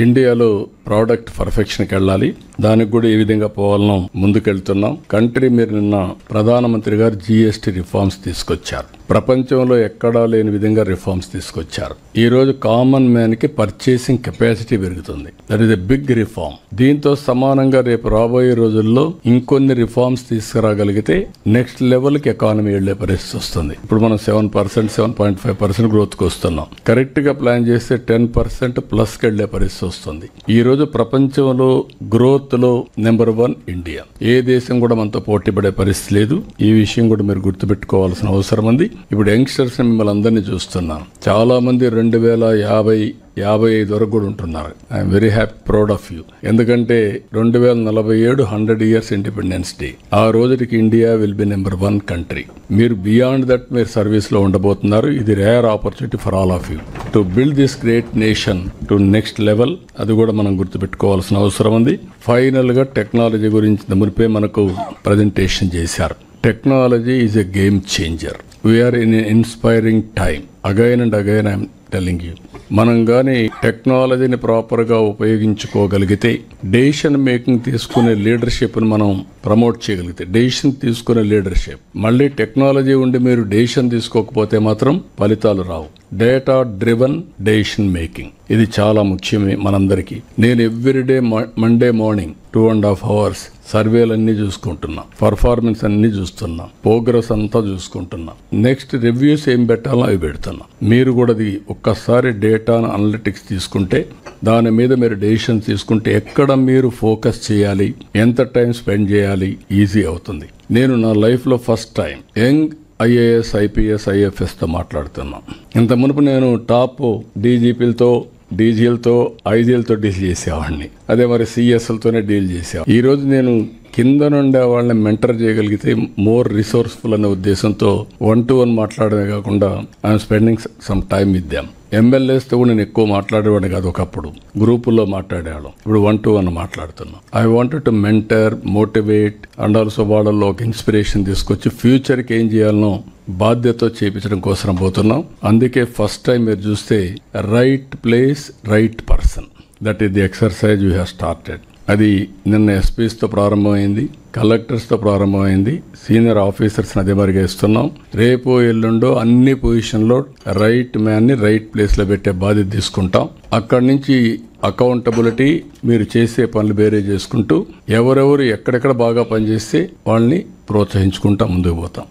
ఇండియాలో ప్రోడక్ట్ పర్ఫెక్షన్కి వెళ్ళాలి. దానికి కూడా ఏ విధంగా పోవాలనో ముందుకెళ్తున్నాం. కంట్రీ మీరు నిన్న ప్రధానమంత్రి గారు జీఎస్టీ రిఫార్మ్స్ తీసుకొచ్చారు. ప్రపంచంలో ఎక్కడా లేని విధంగా రిఫార్మ్స్ తీసుకొచ్చారు. ఈ రోజు కామన్ మ్యాన్ కి పర్చేసింగ్ కెపాసిటీ పెరుగుతుంది. That is a big reform. దీంతో సమానంగా రేపు రాబోయే రోజుల్లో ఇంకొన్ని రిఫార్మ్స్ తీసుకురాగలిగితే నెక్స్ట్ లెవెల్ కి ఎకానమీ వెళ్లే పరిస్థితి వస్తుంది. ఇప్పుడు మనం 7%, 7.5% గ్రోత్ కు వస్తున్నాం. కరెక్ట్ గా ప్లాన్ చేస్తే 10% ప్లస్ కి వెళ్లే పరిస్థితి వస్తుంది. ఈ రోజు ప్రపంచంలో గ్రోత్ లో నెంబర్ 1 ఇండియా. ఏ దేశం కూడా మనతో పోటీ పడే పరిస్థితి లేదు. ఈ విషయం కూడా మీరు గుర్తుపెట్టుకోవాల్సిన అవసరం ఉంది. ఇప్పుడు యంగ్స్టర్స్ మిమ్మల్ని అందరినీ చూస్తున్నాను. చాలా మంది 2050 వరకు కూడా ఉంటున్నారు. I'm very happy, proud of you. ఎందుకంటే 2047 100 years ఇండిపెండెన్స్ డే. ఆ రోజుకి India will be number 1 country. మీరు బియాండ్ దట్ మీరు సర్వీస్ లో ఉండబోతున్నారు. ఇది rare opportunity for all of you to build this great nation to next level. అది కూడా మనం గుర్తుపెట్టుకోవాల్సిన అవసరం ఉంది. ఫైనల్ గా టెక్నాలజీ గురించి మునిపే మనకు ప్రజెంటేషన్ చేశారు. Technology is a game changer. We are in inspiring time. Again and again I'm telling you. మనం కానీ టెక్నాలజీని ప్రాపర్గా ఉపయోగించుకోగలిగితే, డెసిషన్ మేకింగ్ తీసుకునే లీడర్షిప్ని మనం ప్రమోట్ చేయగలిగితే, డెసిషన్ తీసుకునే లీడర్షిప్. మళ్ళీ టెక్నాలజీ ఉండి మీరు డెసిషన్ తీసుకోకపోతే మాత్రం ఫలితాలు రావు. డేటా డ్రివన్ డెసిషన్ మేకింగ్ ఇది చాలా ముఖ్యమే మనందరికీ. నేను ఎవ్రీడే మండే మార్నింగ్ 2.5 hours సర్వేలన్నీ చూసుకుంటున్నా, పర్ఫార్మెన్స్ అన్ని చూస్తున్నా, ప్రోగ్రెస్ అంతా చూసుకుంటున్నా. నెక్స్ట్ రివ్యూస్ ఏం పెట్టాలో అవి పెడుతున్నా. మీరు కూడా ఒక్కసారి డేటా అనలిటిక్స్ తీసుకుంటే, దాని మీద మీరు డెసిషన్ తీసుకుంటే, ఎక్కడ మీరు ఫోకస్ చేయాలి, ఎంత టైం స్పెండ్ చేయాలి ఈజీ అవుతుంది. నేను నా లైఫ్లో first time young IAS, IPS, IFS తో మాట్లాడుతున్నా. ఇంత మునుపు నేను టాప్ డీజీపీలతో, డీజీలతో, ఐజీలతో డీల్ చేసేవాడిని. అదే మరి సిఎస్లతోనే డీల్ చేసేవాడిని. ఈ రోజు నేను కింద నుండి వాళ్ళని మెంటర్ చేయగలిగితే మోర్ రిసోర్స్ఫుల్ అనే ఉద్దేశంతో 1-to-1 మాట్లాడమే కాకుండా I'm spending some time with them. ఎమ్మెల్యేస్తో కూడా నేను ఎక్కువ మాట్లాడేవాడిని కాదు. ఒకప్పుడు గ్రూపుల్లో మాట్లాడేవాళ్ళం. ఇప్పుడు 1-to-1 మాట్లాడుతున్నాం. I wanted to mentor, motivate and also వాళ్ళలో ఒక ఇన్స్పిరేషన్ తీసుకొచ్చి ఫ్యూచర్కి ఏం చేయాలనో బాధ్యతతో చేయించడం కోసం పోతున్నాం. అందుకే ఫస్ట్ టైం మీరు చూస్తే right place, right person, that is the exercise we have started. అది నిన్న ఎస్పీస్తో ప్రారంభమైంది, కలెక్టర్స్తో ప్రారంభమైంది, సీనియర్ ఆఫీసర్స్ అదే మరిగా ఇస్తున్నాం. రేపు ఎల్లుండో అన్ని పొజిషన్లో రైట్ మ్యాన్ని రైట్ ప్లేస్లో పెట్టే బాధ్యత తీసుకుంటాం. అక్కడి నుంచి అకౌంటబిలిటీ, మీరు చేసే పనులు వేరే చేసుకుంటూ ఎవరెవరు ఎక్కడెక్కడ బాగా పనిచేస్తే వాళ్ళని ప్రోత్సహించుకుంటా ముందుకు పోతాం.